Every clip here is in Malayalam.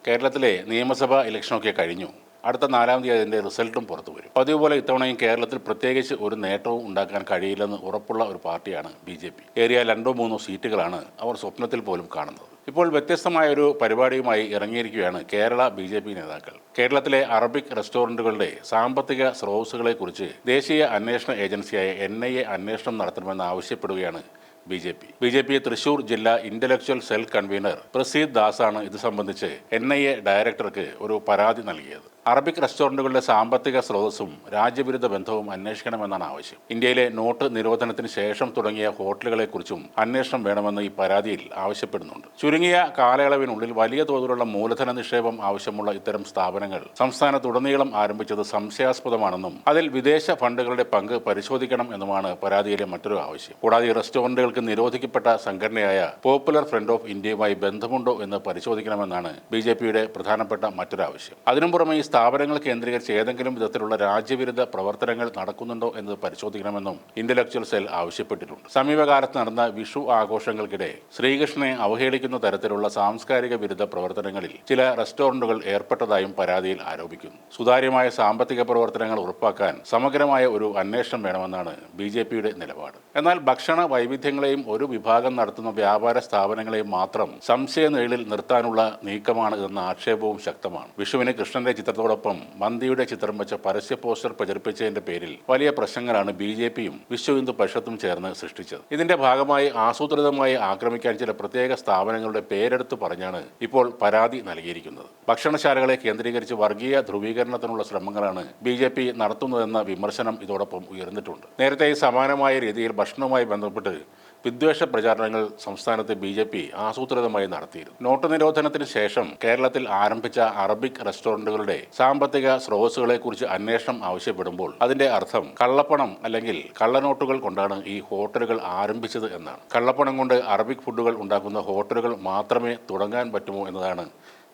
കേരളത്തിലെ നിയമസഭാ ഇലക്ഷനൊക്കെ കഴിഞ്ഞു. അടുത്ത 4-ാം തീയതി അതിൻ്റെ റിസൾട്ടും പുറത്തു വരും. പതിവുപോലെ ഇത്തവണയും കേരളത്തിൽ പ്രത്യേകിച്ച് ഒരു നേട്ടവും ഉണ്ടാക്കാൻ കഴിയില്ലെന്ന് ഉറപ്പുള്ള ഒരു പാർട്ടിയാണ് BJP. ഏറിയ 2-3 സീറ്റുകളാണ് അവർ സ്വപ്നത്തിൽ പോലും കാണുന്നത്. ഇപ്പോൾ വ്യത്യസ്തമായ ഒരു പരിപാടിയുമായി ഇറങ്ങിയിരിക്കുകയാണ് കേരള BJP നേതാക്കൾ. കേരളത്തിലെ അറബിക് റെസ്റ്റോറൻറ്റുകളുടെ സാമ്പത്തിക സ്രോതസ്സുകളെക്കുറിച്ച് ദേശീയ അന്വേഷണ ഏജൻസിയായ NIA അന്വേഷണം നടത്തണമെന്ന് ആവശ്യപ്പെടുകയാണ് BJP തൃശൂർ ജില്ലാ ഇന്റലക്ച്വൽ സെൽ കൺവീനർ പ്രസീദ് ദാസാണ് ഇത് സംബന്ധിച്ച് NIA ഡയറക്ടർക്ക് ഒരു പരാതി നൽകിയത്. അറബിക് റെസ്റ്റോറൻറ്റുകളുടെ സാമ്പത്തിക സ്രോതസ്സും രാജ്യവിരുദ്ധ ബന്ധവും അന്വേഷിക്കണമെന്നാണ് ആവശ്യം. ഇന്ത്യയിലെ നോട്ട് നിരോധനത്തിന് ശേഷം തുടങ്ങിയ ഹോട്ടലുകളെക്കുറിച്ചും അന്വേഷണം വേണമെന്ന് ഈ പരാതിയിൽ ആവശ്യപ്പെടുന്നുണ്ട്. ചുരുങ്ങിയ കാലയളവിനുള്ളിൽ വലിയ തോതിലുള്ള മൂലധന നിക്ഷേപം ആവശ്യമുള്ള ഇത്തരം സ്ഥാപനങ്ങൾ സംസ്ഥാനത്തുടനീളം ആരംഭിച്ചത് സംശയാസ്പദമാണെന്നും അതിൽ വിദേശ ഫണ്ടുകളുടെ പങ്ക് പരിശോധിക്കണം എന്നുമാണ് പരാതിയിലെ മറ്റൊരു ആവശ്യം. കൂടാതെ റെസ്റ്റോറൻറ്റുകൾക്ക് നിരോധിക്കപ്പെട്ട സംഘടനയായ പോപ്പുലർ ഫ്രണ്ട് ഓഫ് ഇന്ത്യയുമായി ബന്ധമുണ്ടോ എന്ന് പരിശോധിക്കണമെന്നാണ് BJPയുടെ പ്രധാനപ്പെട്ട മറ്റൊരാവശ്യം. അതിനും പുറമെ സ്ഥാപനങ്ങൾ കേന്ദ്രീകരിച്ച് ഏതെങ്കിലും വിധത്തിലുള്ള രാജ്യവിരുദ്ധ പ്രവർത്തനങ്ങൾ നടക്കുന്നുണ്ടോ എന്നത് പരിശോധിക്കണമെന്നും ഇന്റലക്ച്വൽ സെൽ ആവശ്യപ്പെട്ടിട്ടുണ്ട്. സമീപകാലത്ത് നടന്ന വിഷു ആഘോഷങ്ങൾക്കിടെ ശ്രീകൃഷ്ണനെ അവഹേളിക്കുന്ന തരത്തിലുള്ള സാംസ്കാരിക വിരുദ്ധ പ്രവർത്തനങ്ങളിൽ ചില റെസ്റ്റോറൻറ്റുകൾ ഏർപ്പെട്ടതായും പരാതിയിൽ ആരോപിക്കുന്നു. സുതാര്യമായ സാമ്പത്തിക പ്രവർത്തനങ്ങൾ ഉറപ്പാക്കാൻ സമഗ്രമായ ഒരു അന്വേഷണം വേണമെന്നാണ് BJPയുടെ നിലപാട്. എന്നാൽ ഭക്ഷണ വൈവിധ്യങ്ങളെയും ഒരു വിഭാഗം നടത്തുന്ന വ്യാപാര സ്ഥാപനങ്ങളെയും മാത്രം സംശയനിഴലിൽ നിർത്താനുള്ള നീക്കമാണ് എന്ന ആക്ഷേപവും ശക്തമാണ്. വിഷുവിന് കൃഷ്ണന്റെ ചിത്രത്തോടൊപ്പം മന്തിയുടെ ചിത്രം വെച്ച പരസ്യ പോസ്റ്റർ പ്രചരിപ്പിച്ചതിന്റെ പേരിൽ വലിയ പ്രശ്നങ്ങളാണ് BJPയും വിശ്വ ഹിന്ദു പരിഷത്തും ചേർന്ന് സൃഷ്ടിച്ചത്. ഇതിന്റെ ഭാഗമായി ആസൂത്രിതമായി ആക്രമിക്കാൻ ചില പ്രത്യേക സ്ഥാപനങ്ങളുടെ പേരെടുത്ത് പറഞ്ഞാണ് ഇപ്പോൾ പരാതി നൽകിയിരിക്കുന്നത്. ഭക്ഷണശാലകളെ കേന്ദ്രീകരിച്ച് വർഗീയ ധ്രുവീകരണത്തിനുള്ള ശ്രമങ്ങളാണ് BJP നടത്തുന്നതെന്ന വിമർശനം ഇതോടൊപ്പം ഉയർന്നിട്ടുണ്ട്. നേരത്തെ സമാനമായ രീതിയിൽ ഭക്ഷണവുമായി ബന്ധപ്പെട്ട് വിദ്വേഷ പ്രചാരണങ്ങൾ സംസ്ഥാനത്ത് BJP ആസൂത്രിതമായി നടത്തിയിരുന്നു. നോട്ട് നിരോധനത്തിന് ശേഷം കേരളത്തിൽ ആരംഭിച്ച അറബിക് റെസ്റ്റോറൻറ്റുകളുടെ സാമ്പത്തിക സ്രോതസ്സുകളെക്കുറിച്ച് അന്വേഷണം ആവശ്യപ്പെടുമ്പോൾ അതിന്റെ അർത്ഥം കള്ളപ്പണം അല്ലെങ്കിൽ കള്ളനോട്ടുകൾ കൊണ്ടാണ് ഈ ഹോട്ടലുകൾ ആരംഭിച്ചത് എന്നാണ്. കള്ളപ്പണം കൊണ്ട് അറബിക് ഫുഡുകൾ ഉണ്ടാക്കുന്ന ഹോട്ടലുകൾ മാത്രമേ തുടങ്ങാൻ പറ്റുമോ എന്നതാണ്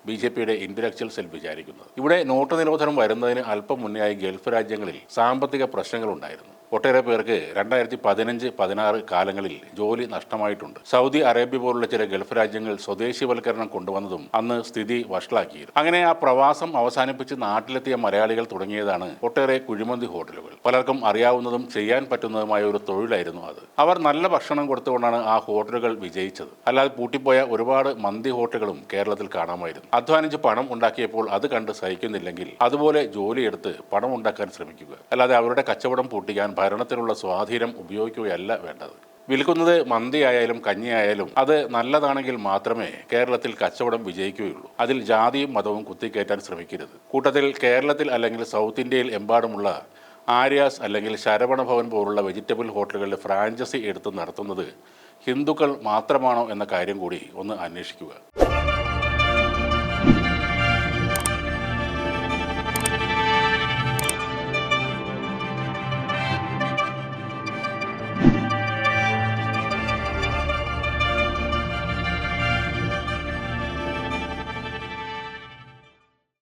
BJPയുടെ ഇന്റലക്ച്വൽ സെൽ വിചാരിക്കുന്നത്. ഇവിടെ നോട്ട് നിരോധനം വരുന്നതിന് അല്പം മുന്നെയായി ഗൾഫ് രാജ്യങ്ങളിൽ സാമ്പത്തിക പ്രശ്നങ്ങളുണ്ടായിരുന്നു. ഒട്ടേറെ പേർക്ക് 2015-16 കാലങ്ങളിൽ ജോലി നഷ്ടമായിട്ടുണ്ട്. സൗദി അറേബ്യ പോലുള്ള ചില ഗൾഫ് രാജ്യങ്ങൾ സ്വദേശിവൽക്കരണം കൊണ്ടുവന്നതും അന്ന് സ്ഥിതി വഷളാക്കിയിരുന്നു. അങ്ങനെ ആ പ്രവാസം അവസാനിപ്പിച്ച് നാട്ടിലെത്തിയ മലയാളികൾ തുടങ്ങിയതാണ് ഒട്ടേറെ കുഴിമന്തി ഹോട്ടലുകൾ. പലർക്കും അറിയാവുന്നതും ചെയ്യാൻ പറ്റുന്നതുമായ ഒരു തൊഴിലായിരുന്നു അത്. അവർ നല്ല ഭക്ഷണം കൊടുത്തുകൊണ്ടാണ് ആ ഹോട്ടലുകൾ വിജയിച്ചത്. അല്ലാതെ പൂട്ടിപ്പോയ ഒരുപാട് മന്തി ഹോട്ടലുകളും കേരളത്തിൽ കാണാമായിരുന്നു. അധ്വാനിച്ച് പണം ഉണ്ടാക്കിയപ്പോൾ അത് കണ്ട് സഹിക്കുന്നില്ലെങ്കിൽ അതുപോലെ ജോലിയെടുത്ത് പണം ഉണ്ടാക്കാൻ ശ്രമിക്കുക. അല്ലാതെ അവരുടെ കച്ചവടം പൂട്ടിക്കാൻ ഭരണത്തിലുള്ള സ്വാധീനം ഉപയോഗിക്കുകയല്ല വേണ്ടത്. വിൽക്കുന്നത് മന്തിയായാലും കഞ്ഞിയായാലും അത് നല്ലതാണെങ്കിൽ മാത്രമേ കേരളത്തിൽ കച്ചവടം വിജയിക്കുകയുള്ളൂ. അതിൽ ജാതിയും മതവും കുത്തിക്കയറ്റാൻ ശ്രമിക്കരുത്. കൂട്ടത്തിൽ കേരളത്തിൽ അല്ലെങ്കിൽ സൗത്ത് ഇന്ത്യയിൽ എമ്പാടുമുള്ള ആര്യാസ് അല്ലെങ്കിൽ ശരവണ ഭവൻ പോലുള്ള വെജിറ്റബിൾ ഹോട്ടലുകളുടെ ഫ്രാഞ്ചൈസി എടുത്ത് നടത്തുന്നത് ഹിന്ദുക്കൾ മാത്രമാണോ എന്ന കാര്യം കൂടി ഒന്ന് അന്വേഷിക്കുക.